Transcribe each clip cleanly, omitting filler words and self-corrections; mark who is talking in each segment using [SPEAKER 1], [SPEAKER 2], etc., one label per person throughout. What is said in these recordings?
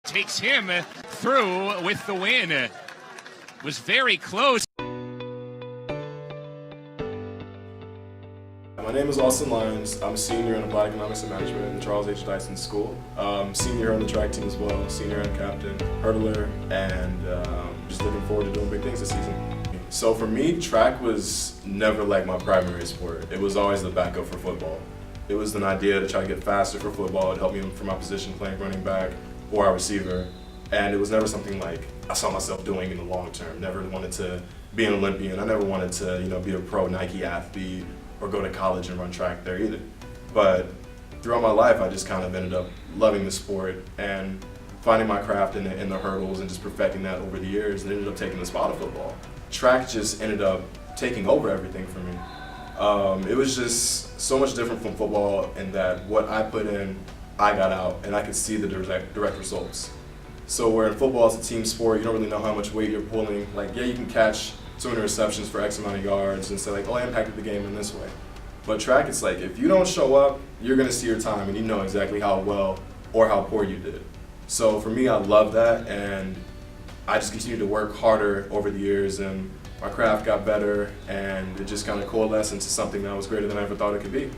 [SPEAKER 1] takes him through with the win. Was very close.
[SPEAKER 2] My name is Austin Lyons. I'm a senior in Applied Economics and Management in Charles H. Dyson School. Senior on the track team as well, senior and captain, hurdler, and just looking forward to doing big things this season. So for me, track was never like my primary sport. It was always the backup for football. It was an idea to try to get faster for football. It helped me for my position playing running back or a receiver. And it was never something like I saw myself doing in the long term. Never wanted to be an Olympian. I never wanted to, be a pro Nike athlete or go to college and run track there either. But throughout my life, I just kind of ended up loving the sport and finding my craft in the hurdles and just perfecting that over the years, and ended up taking the spot of football. Track just ended up taking over everything for me. It was just so much different from football in that what I put in, I got out, and I could see the direct results. So where in football, it's a team sport, you don't really know how much weight you're pulling. Like, yeah, you can catch so many receptions for X amount of yards and say like, oh, I impacted the game in this way. But track, it's like, if you don't show up, you're gonna see your time and you know exactly how well or how poor you did. So for me, I love that, and I just continued to work harder over the years, and my craft got better, and it just kind of coalesced into something that was greater than I ever thought it could be.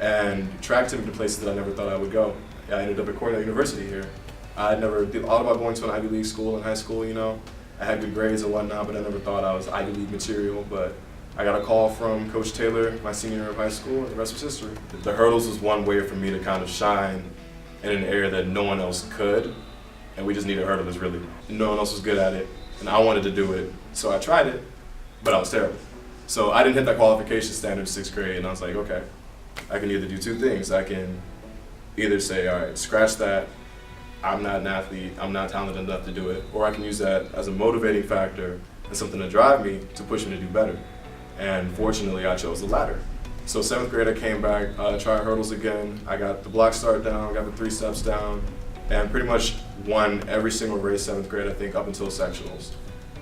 [SPEAKER 2] And track took me to places that I never thought I would go. I ended up at Cornell University here. I never thought about going to an Ivy League school in high school, I had good grades and whatnot, but I never thought I was Ivy League material. But I got a call from Coach Taylor my senior year of high school, and the rest was history. The hurdles was one way for me to kind of shine in an area that no one else could, and we just needed hurdlers, really. No one else was good at it, and I wanted to do it, so I tried it, but I was terrible. So I didn't hit that qualification standard in 6th grade, and I was like, okay, I can either do two things. I can either say, all right, scratch that, I'm not an athlete, I'm not talented enough to do it, or I can use that as a motivating factor and something to drive me to push me to do better. And fortunately, I chose the latter. So 7th grade, I came back, tried hurdles again. I got the block start down, got the 3 steps down, and pretty much won every single race 7th grade, I think, up until sectionals.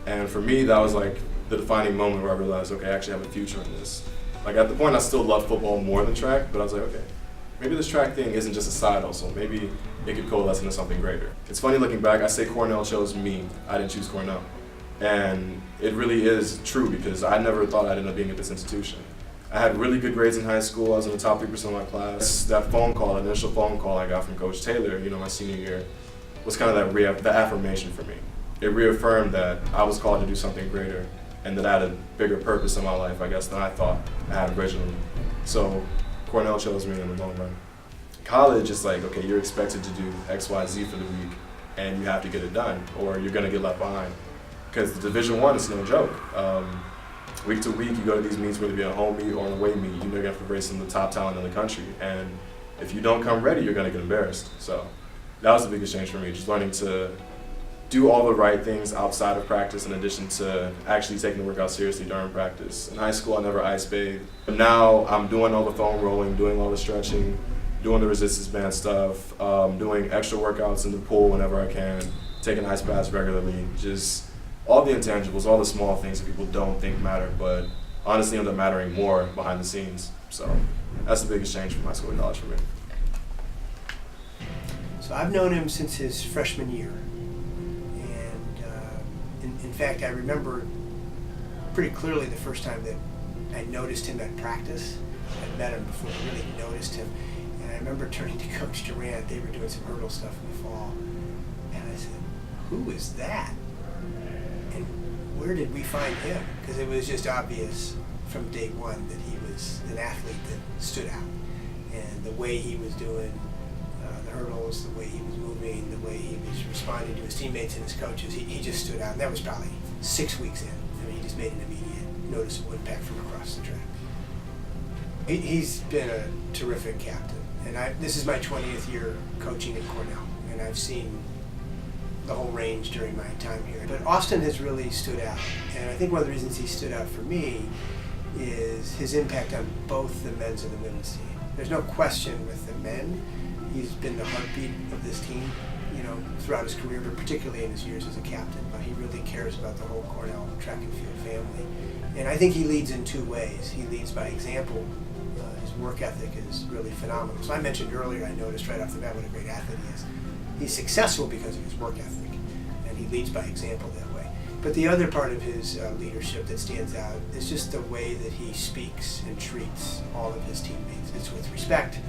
[SPEAKER 2] And for me, that was like the defining moment where I realized, okay, I actually have a future in this. Like at the point, I still loved football more than track, but I was like, okay, maybe this track thing isn't just a side hustle. Maybe it could coalesce into something greater. It's funny looking back, I say Cornell chose me. I didn't choose Cornell. And it really is true because I never thought I'd end up being at this institution. I had really good grades in high school. I was in the top 3% of my class. That phone call, that initial phone call I got from Coach Taylor, my senior year, was kind of the affirmation for me. It reaffirmed that I was called to do something greater and that I had a bigger purpose in my life, I guess, than I thought I had originally. So Cornell chose me in the long run. College is like, okay, you're expected to do X, Y, Z for the week, and you have to get it done, or you're gonna get left behind. Because the Division I is no joke. Week to week, you go to these meets, whether it be a home meet or an away meet, you're gonna have to race some of the top talent in the country, and if you don't come ready, you're gonna get embarrassed. So that was the biggest change for me, just learning to do all the right things outside of practice in addition to actually taking the workout seriously during practice. In high school, I never ice bathed. But now I'm doing all the foam rolling, doing all the stretching, doing the resistance band stuff, doing extra workouts in the pool whenever I can, taking ice baths regularly, just all the intangibles, all the small things that people don't think matter, but honestly end up mattering more behind the scenes. So that's the biggest change from high school to college for me.
[SPEAKER 3] So I've known him since his freshman year. In fact, I remember pretty clearly the first time that I noticed him at practice. I'd met him before I really noticed him. And I remember turning to Coach Durant. They were doing some hurdle stuff in the fall. And I said, who is that? And where did we find him? Because it was just obvious from day one that he was an athlete that stood out. And the way he was doing the hurdles, the way he was moving, the way he was responding to his teammates and his coaches, he just stood out. And that was probably 6 weeks in. I mean, he just made an immediate noticeable impact from across the track. He's been a terrific captain. And this is my 20th year coaching at Cornell, and I've seen the whole range during my time here. But Austin has really stood out. And I think one of the reasons he stood out for me is his impact on both the men's and the women's team. There's no question with the men, he's been the heartbeat of this team, throughout his career, but particularly in his years as a captain. But he really cares about the whole Cornell track and field family. And I think he leads in two ways. He leads by example. His work ethic is really phenomenal. So I mentioned earlier, I noticed right off the bat what a great athlete he is. He's successful because of his work ethic, and he leads by example that way. But the other part of his leadership that stands out is just the way that he speaks and treats all of his teammates. It's with respect,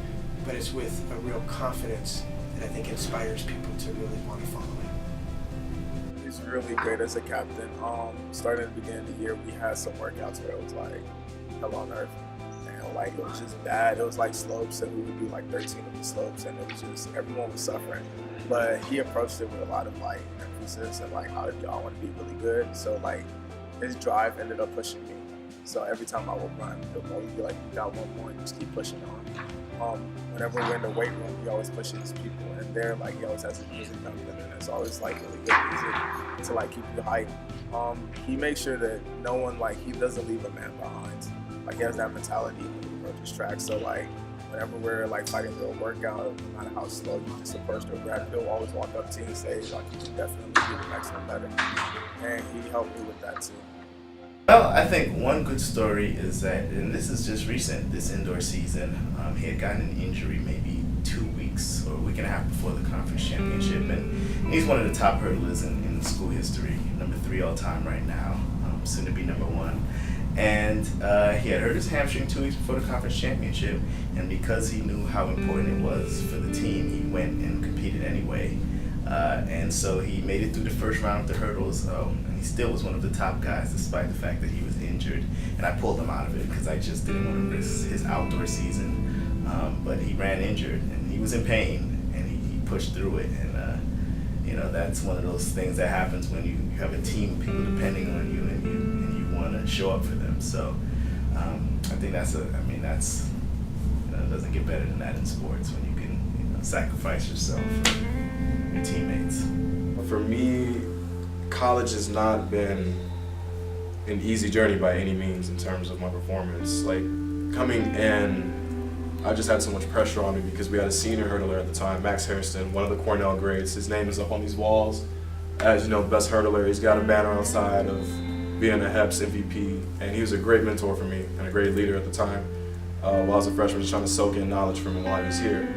[SPEAKER 3] but it's with a real confidence that I think inspires people to really want to follow him.
[SPEAKER 4] He's really great as a captain. Starting at the beginning of the year, we had some workouts where it was like hell on earth. And like it was just bad. It was like slopes, and we would do like 13 of the slopes, and it was just everyone was suffering. But he approached it with a lot of like emphasis and like, how did y'all want to be really good? So like his drive ended up pushing me. So every time I would run, he'll always be like, you got one more, and just keep pushing on. Whenever we're in the weight room, he always pushes people, and there, like, he always has his music coming, and it's always like really good music to like keep you hyped. He makes sure that no one, like, he doesn't leave a man behind. Like, he has that mentality when he approaches track. So like, whenever we're like fighting through a workout, no matter how slow you just approach the grab, he'll always walk up to you and say, like, you can definitely do the next one better. And he helped me with that too.
[SPEAKER 5] Well, I think one good story is that, and this is just recent, this indoor season, he had gotten an injury maybe 2 weeks or a week and a half before the conference championship, and he's one of the top hurdlers in school history, number 3 all time right now, soon to be number 1. And he had hurt his hamstring 2 weeks before the conference championship, and because he knew how important it was for the team, he went and competed anyway. And so he made it through the first round of the hurdles, and he still was one of the top guys despite the fact that he was injured. And I pulled him out of it because I just didn't want to risk his outdoor season. But he ran injured, and he was in pain, and he pushed through it. And you know, that's one of those things that happens when you have a team of people depending on you, and you want to show up for them. So I think that's it doesn't get better than that in sports, when you can sacrifice yourself for your teammates.
[SPEAKER 2] For me, college has not been an easy journey by any means in terms of my performance. Like, coming in, I just had so much pressure on me because we had a senior hurdler at the time, Max Hairston, one of the Cornell greats. His name is up on these walls as, best hurdler. He's got a banner outside of being a HEPS MVP, and he was a great mentor for me and a great leader at the time. While I was a freshman, just trying to soak in knowledge from him while I was here.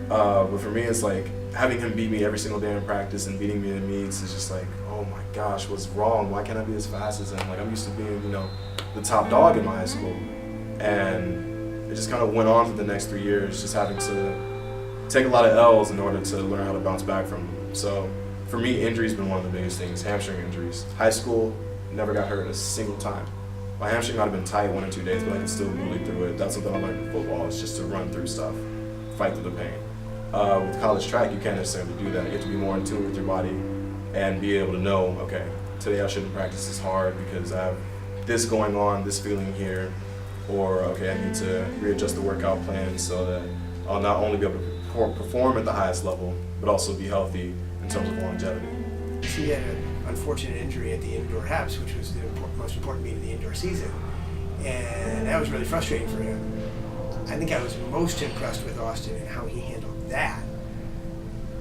[SPEAKER 2] But for me, it's like, having him beat me every single day in practice and beating me in meets is just like, oh my gosh, what's wrong? Why can't I be as fast as him? Like, I'm used to being, the top dog in my high school. And it just kind of went on for the next 3 years, just having to take a lot of L's in order to learn how to bounce back from them. So for me, injury's been one of the biggest things, hamstring injuries. High school, never got hurt a single time. My hamstring might have been tight 1 or 2 days, but I could still bully through it. That's something I learned in football, is just to run through stuff, fight through the pain. With college track, you can't necessarily do that. You have to be more in tune with your body and be able to know, okay, today I shouldn't practice this hard because I have this going on, this feeling here, or okay, I need to readjust the workout plan so that I'll not only be able to perform at the highest level, but also be healthy in terms of longevity.
[SPEAKER 3] He had an unfortunate injury at the indoor HEPS, which was the most important meet of the indoor season, and that was really frustrating for him. I think I was most impressed with Austin and how he handled that,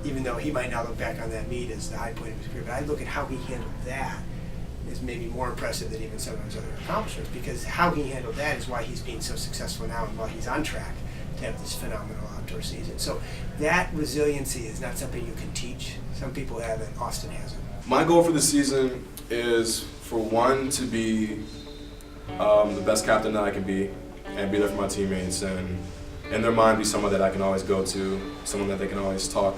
[SPEAKER 3] even though he might not look back on that meet as the high point of his career, but I look at how he handled that is maybe more impressive than even some of his other accomplishments, because how he handled that is why he's being so successful now and why he's on track to have this phenomenal outdoor season. So that resiliency is not something you can teach. Some people have it, Austin has it.
[SPEAKER 2] My goal for the season is, for one, to be the best captain that I can be and be there for my teammates, and in their mind be someone that I can always go to, someone that they can always talk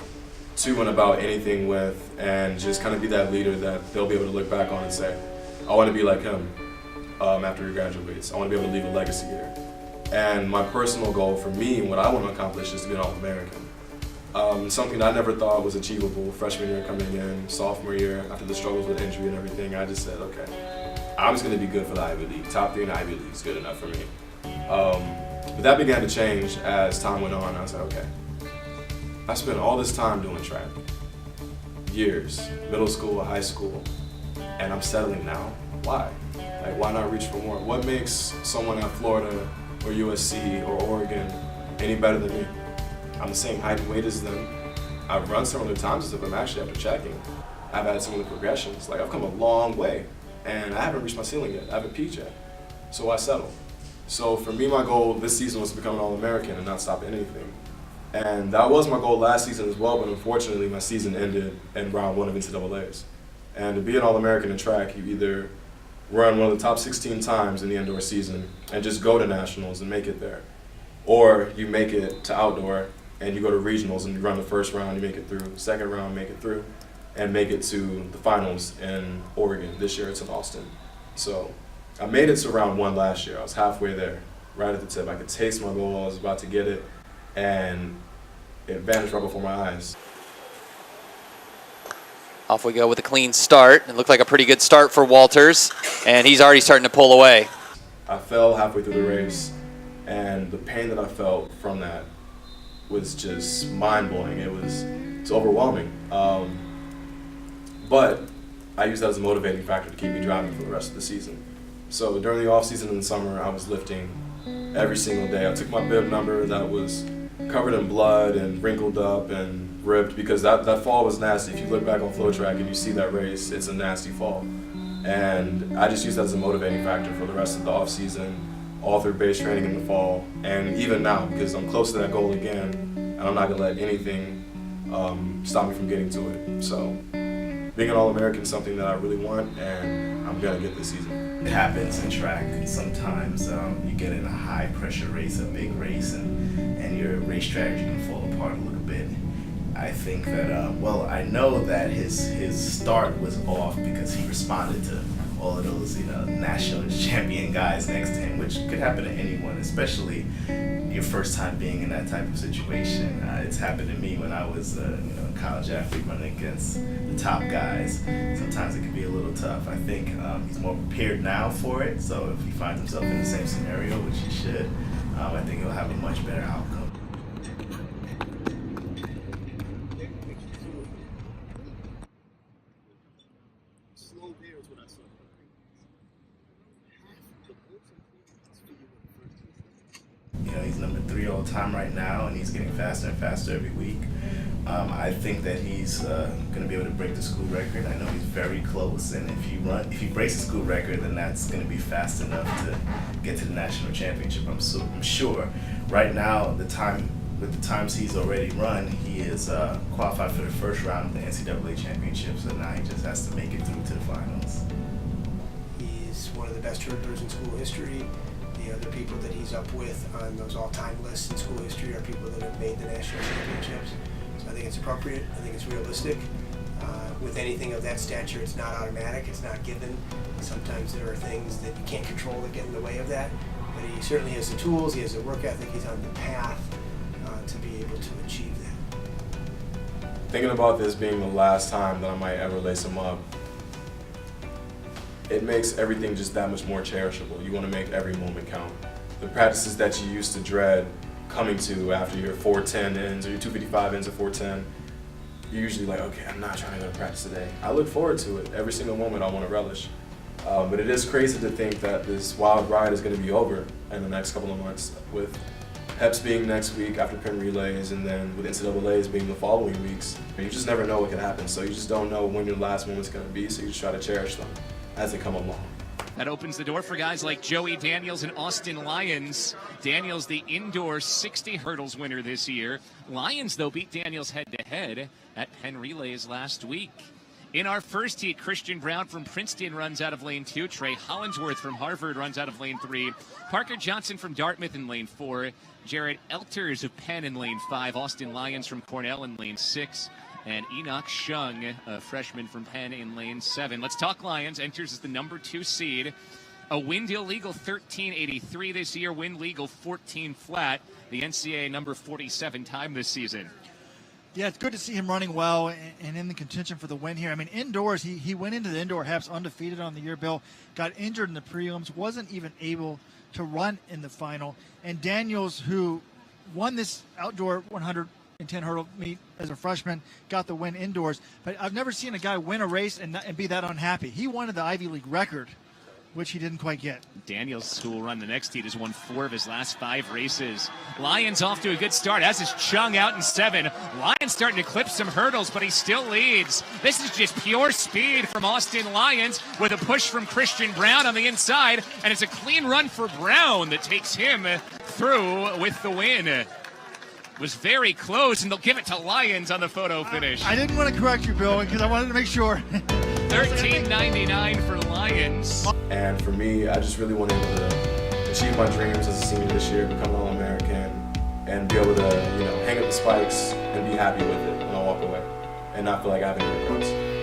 [SPEAKER 2] to and about anything with, and just kind of be that leader that they'll be able to look back on and say, I want to be like him after he graduates. I want to be able to leave a legacy here. And my personal goal for me and what I want to accomplish is to be an All-American. Something that I never thought was achievable freshman year coming in, sophomore year, after the struggles with injury and everything, I just said, okay, I'm just going to be good for the Ivy League. Top 3 in the Ivy League is good enough for me. But that began to change as time went on. I was like, okay, I spent all this time doing track, years, middle school, high school, and I'm settling now. Why? Like, why not reach for more? What makes someone at Florida or USC or Oregon any better than me? I'm the same height and weight as them. I've run similar times as them, actually, after checking. I've had similar progressions. Like, I've come a long way, and I haven't reached my ceiling yet. I haven't peaked yet. So why settle? So for me, my goal this season was to become an All-American and not stop at anything. And that was my goal last season as well, but unfortunately my season ended in round 1 of NCAAs. And to be an All-American in track, you either run one of the top 16 times in the indoor season and just go to nationals and make it there, or you make it to outdoor and you go to regionals and you run the first round, you make it through, second round, make it through, and make it to the finals in Oregon. This year it's in Austin. So I made it to round 1 last year. I was halfway there, right at the tip. I could taste my goal, I was about to get it, and it vanished right before my eyes.
[SPEAKER 6] Off we go with a clean start. It looked like a pretty good start for Walters, and he's already starting to pull away.
[SPEAKER 2] I fell halfway through the race, and the pain that I felt from that was just mind-blowing. It's overwhelming. But I used that as a motivating factor to keep me driving for the rest of the season. So during the off-season in the summer, I was lifting every single day. I took my bib number that was covered in blood and wrinkled up and ripped, because that fall was nasty. If you look back on FloTrack and you see that race, it's a nasty fall. And I just used that as a motivating factor for the rest of the off-season, all through base training in the fall, and even now, because I'm close to that goal again, and I'm not going to let anything stop me from getting to it. So being an All-American is something that I really want, and I'm going to get this season.
[SPEAKER 5] It happens in track. Sometimes you get in a high-pressure race, a big race, and your race strategy can fall apart a little bit. I think that, well, I know that his start was off because he responded to all of those, national champion guys next to him, which could happen to anyone, especially your first time being in that type of situation. It's happened to me when I was a college athlete running against the top guys. Sometimes it can be a little tough. I think he's more prepared now for it, so if he finds himself in the same scenario, which he should, I think he'll have a much better outcome. He's number 3 all time right now, and he's getting faster and faster every week. I think that he's going to be able to break the school record. I know he's very close, and if he breaks the school record, then that's going to be fast enough to get to the national championship. I'm sure. Right now, with the times he's already run, he is qualified for the first round of the NCAA championship. So now he just has to make it through to the finals.
[SPEAKER 3] He's one of the best hurdlers in school history. The other people that he's up with on those all-time lists in school history are people that have made the national championships. So I think it's appropriate. I think it's realistic. With anything of that stature, it's not automatic. It's not given. Sometimes there are things that you can't control that get in the way of that. But he certainly has the tools. He has the work ethic. He's on the path to be able to achieve that.
[SPEAKER 2] Thinking about this being the last time that I might ever lace him up, it makes everything just that much more cherishable. You want to make every moment count. The practices that you used to dread coming to after your 410 ends or your 255 ends at 410, you're usually like, okay, I'm not trying to go to practice today. I look forward to it. Every single moment I want to relish. But it is crazy to think that this wild ride is going to be over in the next couple of months, with HEPS being next week after Penn Relays, and then with NCAAs being the following weeks. You just never know what can happen, so you just don't know when your last moment's going to be, so you just try to cherish them as they come along.
[SPEAKER 1] That opens the door for guys like Joey Daniels and Austin Lyons. Daniels, the indoor 60 hurdles winner this year. Lyons, though, beat Daniels head-to-head at Penn Relays last week. In our first heat, Christian Brown from Princeton runs out of lane 2. Trey Hollingsworth from Harvard runs out of lane 3. Parker Johnson from Dartmouth in lane 4. Jared Elters of Penn in lane 5. Austin Lyons from Cornell in lane 6. And Enoch Shung, a freshman from Penn, in lane 7. Let's talk Lions. Enters as the number 2 seed. A wind illegal 1383 this year, wind legal 14 flat. The NCAA number 47 time this season.
[SPEAKER 7] Yeah, it's good to see him running well and in the contention for the win here. I mean, indoors, he went into the indoor HEPS undefeated on the year, Bill, got injured in the prelims, wasn't even able to run in the final. And Daniels, who won this outdoor 110 hurdle meet as a freshman, got the win indoors. But I've never seen a guy win a race and be that unhappy. He wanted the Ivy League record, which he didn't quite get.
[SPEAKER 1] Daniels, who will run the next heat, has won 4 of his last 5 races. Lyons off to a good start, as is Chung out in 7. Lyons starting to clip some hurdles, but he still leads. This is just pure speed from Austin Lyons with a push from Christian Brown on the inside, and it's a clean run for Brown that takes him through with the win. was very close, and they'll give it to Lyons on the photo finish.
[SPEAKER 7] I didn't want to correct you, Bill, because I wanted to make sure.
[SPEAKER 1] 13.99 for Lyons.
[SPEAKER 2] And for me, I just really wanted to achieve my dreams as a senior this year, become an All-American, and be able to, hang up the spikes and be happy with it when I walk away, and not feel like I have any regrets.